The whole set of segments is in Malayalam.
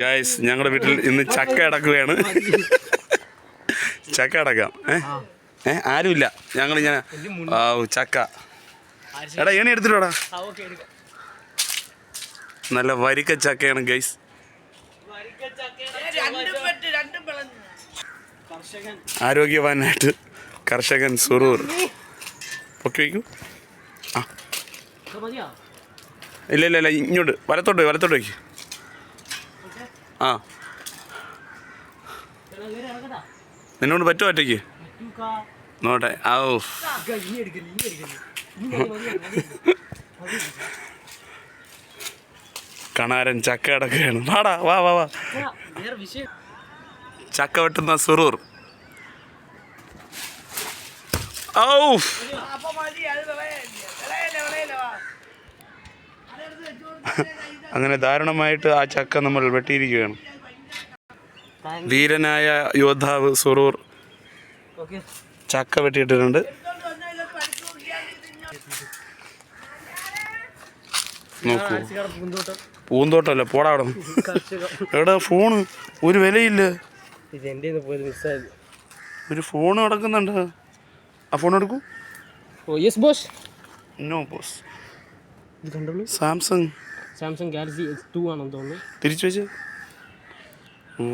ഗായ്സ് ഞങ്ങളുടെ വീട്ടിൽ ഇന്ന് ചക്ക അടക്കുകയാണ്. ചക്ക അടക്കാം. ആരുമില്ല, ഞങ്ങളിങ്ങനെ ചക്ക. എടാ ഏണി എടുത്തിട്ടോടാ. നല്ല വരിക്ക ചക്കയാണ് ഗൈസ്. ആരോഗ്യവാനായിട്ട് കർഷകൻ സുറൂർ പൊക്കി വയ്ക്കൂ. ആ ഇല്ല ഇല്ല ഇല്ല, ഇങ്ങോട്ട് വലത്തോട്ട് വയ്ക്കും. ആ നിന്നോട് പറ്റുമോ ഒറ്റയ്ക്ക്? നോട്ടെ. ആ കണാരൻ ചക്ക അടക്കുകയാണ്. വാടാ വാ വാ വാ. ചക്ക വെട്ടുന്ന സുറൂർ. ഔ അങ്ങനെ ദാരുണമായിട്ട് ആ ചക്ക നമ്മൾ വെട്ടിയിരിക്കുകയാണ്. ധീരനായ യോദ്ധാവ് സുറൂർ ചക്ക വെട്ടിയിട്ടിട്ടുണ്ട്. നോക്കൂ, പൂന്തോട്ടമല്ല, പോടാ അവിടെ. എവിടെ ഫോണ്? ഒരു വിലയില്ല. ഒരു ഫോൺ കിടക്കുന്നുണ്ട്. ആ ഫോൺ എടുക്കൂ. No boss. Samsung Galaxy S2 ആണെന്ന് തോന്നുന്നു. തിരിച്ചു വെച്ച്.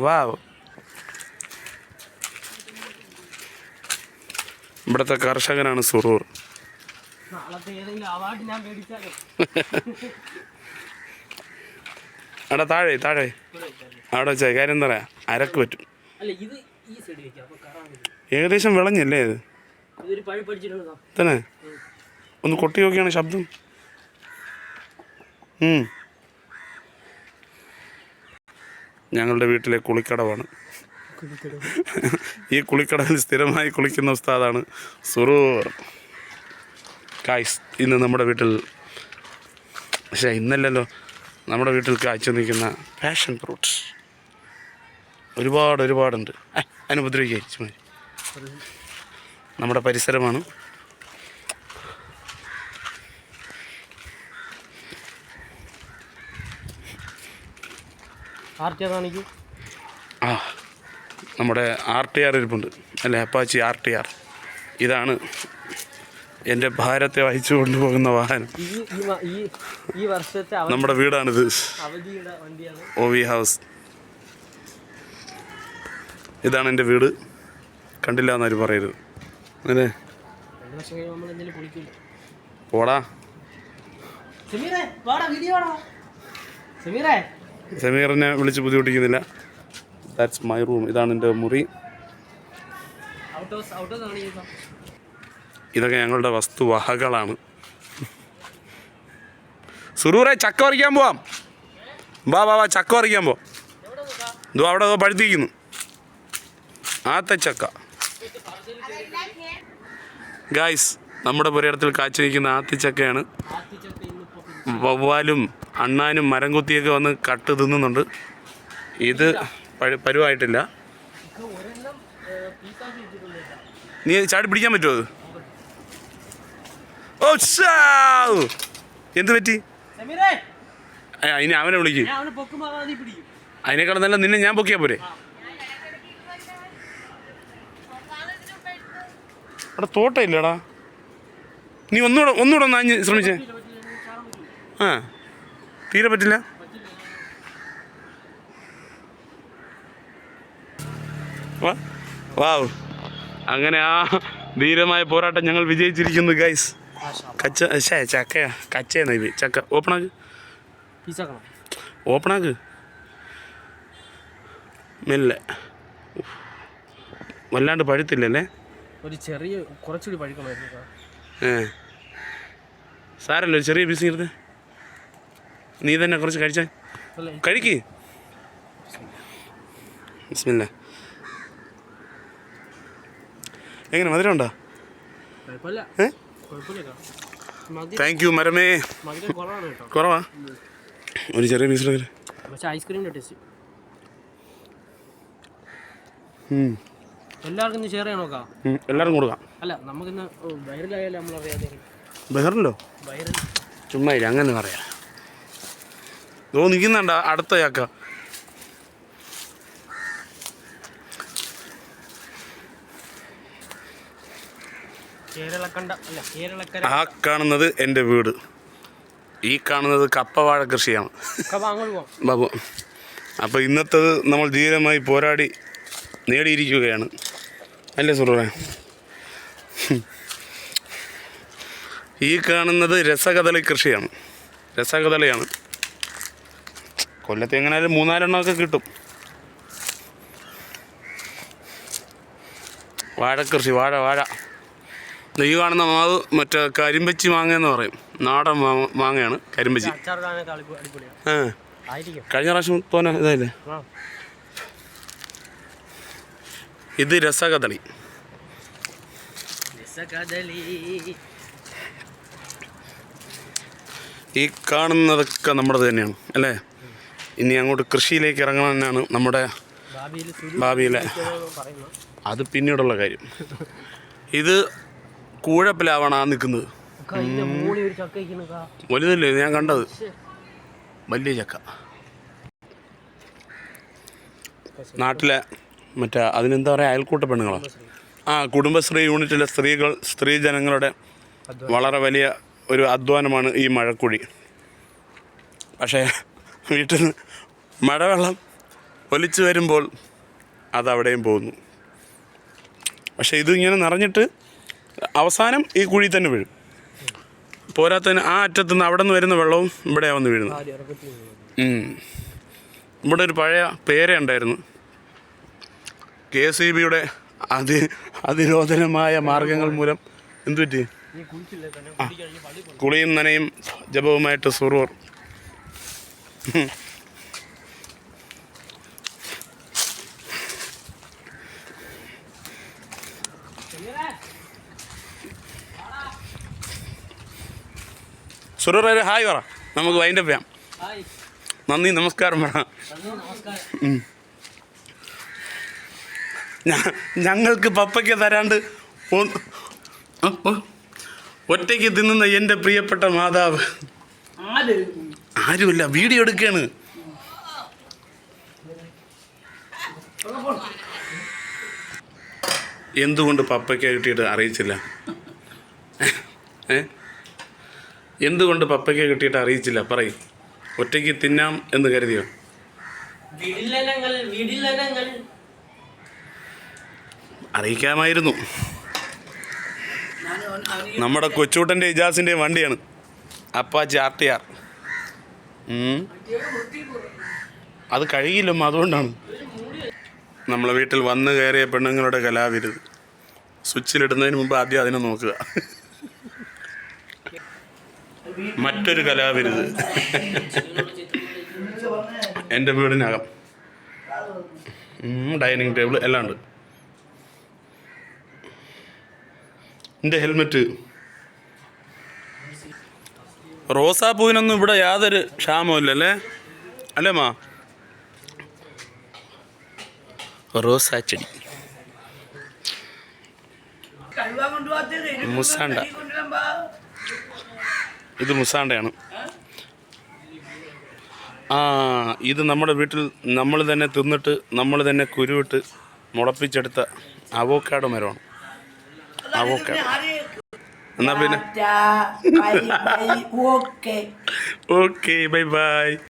വാവ്. ഇവിടുത്തെ കർഷകനാണ് സുറൂർ. അവിടെ താഴെ അവിടെ വെച്ചാൽ കാര്യം എന്താ പറയാ, അരക്ക് പറ്റും. ഏകദേശം വിളഞ്ഞല്ലേ ഇത് തന്നെ? ഒന്ന് കൊട്ടി നോക്കിയാണ് ശബ്ദം. ഞങ്ങളുടെ വീട്ടിലെ കുളിക്കടവാണ്. ഈ കുളിക്കടവിൽ സ്ഥിരമായി കുളിക്കുന്ന ഉസ്താദാണ് സുറൂർ. കായ്സ് ഇന്ന് നമ്മുടെ വീട്ടിൽ, പക്ഷേ ഇന്നല്ലല്ലോ, നമ്മുടെ വീട്ടിൽ കാഴ്ച നിൽക്കുന്ന പാഷൻ ഫ്രൂട്ട്സ് ഒരുപാടുണ്ട്. അനുപദ്രവിക്കുക. നമ്മുടെ പരിസരമാണ്. ആ നമ്മുടെ RTR ഇരിപ്പുണ്ട് അല്ലേ, അപ്പാച്ചി RTR. ഇതാണ് എൻ്റെ ഭാരത്തെ വഹിച്ചു കൊണ്ടുപോകുന്ന വാഹനം. നമ്മുടെ വീടാണിത്, OV ഹൗസ്. ഇതാണ് എൻ്റെ വീട്. കണ്ടില്ല എന്നാരും പറയരുത്. അല്ലേ പോടാ. സമീറിനെ വിളിച്ച് ബുദ്ധിമുട്ടിക്കുന്നില്ല. That's my room. ഇതാണ് എൻ്റെ മുറി. ഇതൊക്കെ ഞങ്ങളുടെ വസ്തുവകകളാണ്. സുറൂറെ ചക്ക പറിക്കാൻ പോവാം. വാ വാ വാ, ചക്ക പറിക്കാൻ പോവാം. ഇതോ അവിടെ പഴുത്തിരിക്കുന്നു ആത്തച്ചക്ക. ഗായ്സ് നമ്മുടെ പുരയിടത്തിൽ കാച്ചു നിൽക്കുന്ന ആത്തിച്ചക്കയാണ്. വവ്വാലും അണ്ണാനും മരം കുത്തിയൊക്കെ വന്ന് കട്ട് തിന്നുന്നുണ്ട്. ഇത് പരുവായിട്ടില്ല. നീ ചാടി പിടിക്കാൻ പറ്റുമോ അത്? ഓ എന്ത് പറ്റി? ഇനി അവനെ വിളിക്കും. അതിനേക്കാളും നല്ല നിന്നെ ഞാൻ പൊക്കിയാ പോരെ? അവിടെ തോട്ടമില്ലടാ. നീ ഒന്നുകൂടെ ഒന്ന് ആഞ്ഞ് ശ്രമിച്ചേ. ആ തീരെ പറ്റില്ല. വാവ്. അങ്ങനെ ആ ധീരമായ പോരാട്ടം ഞങ്ങൾ വിജയിച്ചിരിക്കുന്നു ഗൈസ്. ചക്കയാ കച്ചയെന്നാ ഇത്. ചക്ക ഓപ്പണാക്ക് മെല്ലെ. വല്ലാണ്ട് പഴുത്തില്ലല്ലേ? ഒരു ചെറിയ കുറച്ചുകൂടി പഴുക്കണമായിരുന്നു. സാരല്ല, ഒരു ചെറിയ പീസ് ഇരുന്ന് നീ തന്നെ കുറച്ച് കഴിച്ചാൽ കഴിക്ക്. ബിസ്മില്ലാ. എങ്ങനെ മധുരം ഉണ്ടോ? താങ്ക് യു മരമേ. കുറവാ? ഒരു ചെറിയ പീസിൽ ഐസ്ക്രീമിൻ്റെ ടേസ്റ്റ്. എല്ലാവർക്കും ഷെയർ ചെയ്യാൻ നോക്കാം. എല്ലാവർക്കും കൊടുക്കാം. അല്ല നമുക്കിന്ന് വൈറലായാലും നമ്മളറിയാതെ. ബഹറിലോ? ചുമ്മാ ഇല്ല, അങ്ങനെ പറയാം. നിൽക്കുന്നുണ്ട അടുത്ത ചക്ക. കേരളക്കണ്ട അല്ല കേരളക്കര. ആ കാണുന്നത് എൻ്റെ വീട്, ഈ കാണുന്നത് കപ്പവാഴ കൃഷിയാണ്. അങ്ങോട്ട് പോവാം ബാബു, അപ്പോൾ ഇന്നത്തത് നമ്മൾ ധീരമായി പോരാടി നേടിയിരിക്കുകയാണ് അല്ലേ സുറേ? ഈ കാണുന്നത് രസകദളി കൃഷിയാണ്, രസകദളിയാണ്. കൊല്ലത്ത് എങ്ങനെയായാലും 3-4 എണ്ണമൊക്കെ കിട്ടും. വാഴക്കൃഷി, വാഴ. ഈ കാണുന്ന മാവ് മറ്റേ കരിമ്പച്ചി മാങ്ങ എന്ന് പറയും, നാടൻ മാങ്ങയാണ് കരിമ്പച്ചി. കഴിഞ്ഞ പ്രാവശ്യം തോന്നെ ഇതായില്ലേ. ഇത് രസകദളി. ഈ കാണുന്നതൊക്കെ നമ്മുടേത് തന്നെയാണ് അല്ലേ? ഇനി അങ്ങോട്ട് കൃഷിയിലേക്ക് ഇറങ്ങണം തന്നെയാണ് നമ്മുടെ ഭാവിയിലെ, അത് പിന്നീടുള്ള കാര്യം. ഇത് കൂഴപ്പിലാവാണ് ആ നിൽക്കുന്നത്, വലുതല്ലേ ഞാൻ കണ്ടത്, വലിയ ചക്ക. നാട്ടിലെ മറ്റേ അതിനെന്താ പറയുക, അയൽക്കൂട്ട പെണ്ണുങ്ങളോ, കുടുംബശ്രീ യൂണിറ്റിലെ സ്ത്രീ ജനങ്ങളുടെ വളരെ വലിയ ഒരു അധ്വാനമാണ് ഈ മഴക്കുഴി. പക്ഷേ വീട്ടിൽ നിന്ന് മഴവെള്ളം ഒലിച്ചു വരുമ്പോൾ അതവിടെയും പോകുന്നു. പക്ഷേ ഇതിങ്ങനെ നിറഞ്ഞിട്ട് അവസാനം ഈ കുഴി തന്നെ വീഴും. പോരാത്തതിന് ആ അറ്റത്തുനിന്ന് അവിടെ നിന്ന് വരുന്ന വെള്ളവും ഇവിടെ വന്ന് വീഴുന്നു. ഇവിടെ ഒരു പഴയ പേര ഉണ്ടായിരുന്നു. KSEBയുടെ അതിരോധനമായ മാർഗങ്ങൾ മൂലം എന്തു പറ്റി? കുളിയും നനയും ജപവുമായിട്ട് സുറൂർ. സുറൂർ ഒരു ഹായ് പറ, നമുക്ക് വൈൻഡപ്പ് ചെയ്യാം. നന്ദി, നമസ്കാരം പറ. ഞങ്ങൾക്ക് പപ്പയ്ക്ക് തരാണ്ട് ഒറ്റയ്ക്ക് തിന്നുന്ന എൻ്റെ പ്രിയപ്പെട്ട മാതാവ്. ആരുമില്ല, വീഡിയോ എടുക്കുകയാണ്. എന്തുകൊണ്ട് പപ്പയ്ക്ക് കിട്ടിയിട്ട് അറിയിച്ചില്ല? എന്തുകൊണ്ട് പപ്പയ്ക്ക് കിട്ടിയിട്ട് അറിയിച്ചില്ല? പറയും. ഒറ്റയ്ക്ക് തിന്നാം എന്ന് കരുതിയോ? അറിയിക്കാമായിരുന്നു. നമ്മുടെ കൊച്ചൂട്ടൻ്റെ ഇജാസിൻ്റെ വണ്ടിയാണ് അപ്പാച്ചി RTR. അത് കഴിയില്ല, അതുകൊണ്ടാണ്. നമ്മളെ വീട്ടിൽ വന്നു കയറിയ പെണ്ണുങ്ങളുടെ കലാവിരുത്. സ്വിച്ചിലിടുന്നതിന് മുമ്പ് ആദ്യം അതിനെ നോക്കുക. മറ്റൊരു കലാവിരുത് എൻ്റെ വീടിനകം ഡൈനിങ് ടേബിൾ എല്ലാം ഉണ്ട്. എൻ്റെ ഹെൽമെറ്റ്. റോസാപ്പൂവിനൊന്നും ഇവിടെ യാതൊരു ക്ഷാമമില്ലല്ലേ, അല്ലേ മാ? റോസാ ചെടി, മുസാണ്ട. ഇത് മുസാണ്ടയാണ്. ഇത് നമ്മുടെ വീട്ടിൽ നമ്മൾ തന്നെ തിന്നിട്ട് നമ്മൾ തന്നെ കുരുവിട്ട് മുളപ്പിച്ചെടുത്ത അവോക്കാഡോ മരമാണ്. അവോക്കാഡോ. എന്നാ പിന്നെ ഓക്കെ, ബൈ ബൈ.